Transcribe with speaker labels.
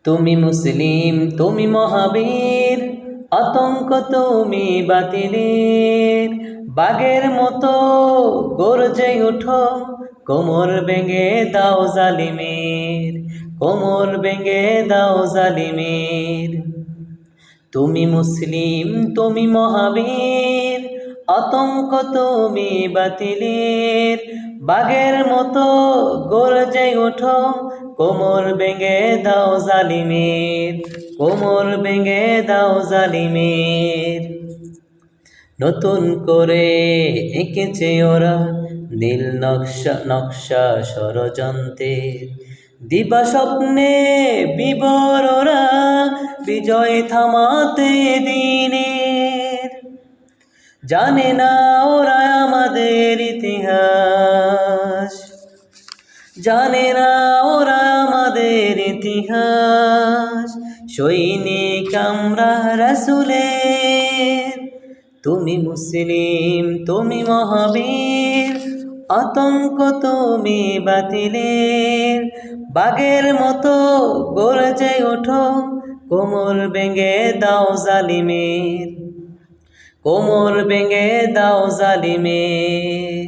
Speaker 1: তুমি মুসলিম, তুমি মহাবীর, আতঙ্ক তুমি বাতিলের। বাঘের মতো গর্জে উঠো, কোমর ভেঙে দাও জালিমের, কোমর ভেঙে দাও জালিমের। তুমি মুসলিম, তুমি মহাবীর, আতঙ্ক তুমি বাতিলের। বাঘের মতো গর্জে ওঠো, কোমর ভেঙে দাও জালিমের, কোমর ভেঙে দাও জালিমের। নতুন করে এঁকেছে ওরা নীল নকশা নকশা ষড়যন্ত্রের। দিবা স্বপ্নে বিবর ওরা বিজয় থামাতে দিনের। জানে না ওরা আমাদের ইতিহাস, জানে না ওরা আমাদের ইতিহাস। সৈনিক আমরা রাসূলের। তুমি মুসলিম, তুমি মহাবীর, আতঙ্ক তুমি বাতিলের। বাঘের মতো গর্জে ওঠো, কোমর ভেঙে দাও জালিমের, কোমর ভেঙে দাও জালিমের।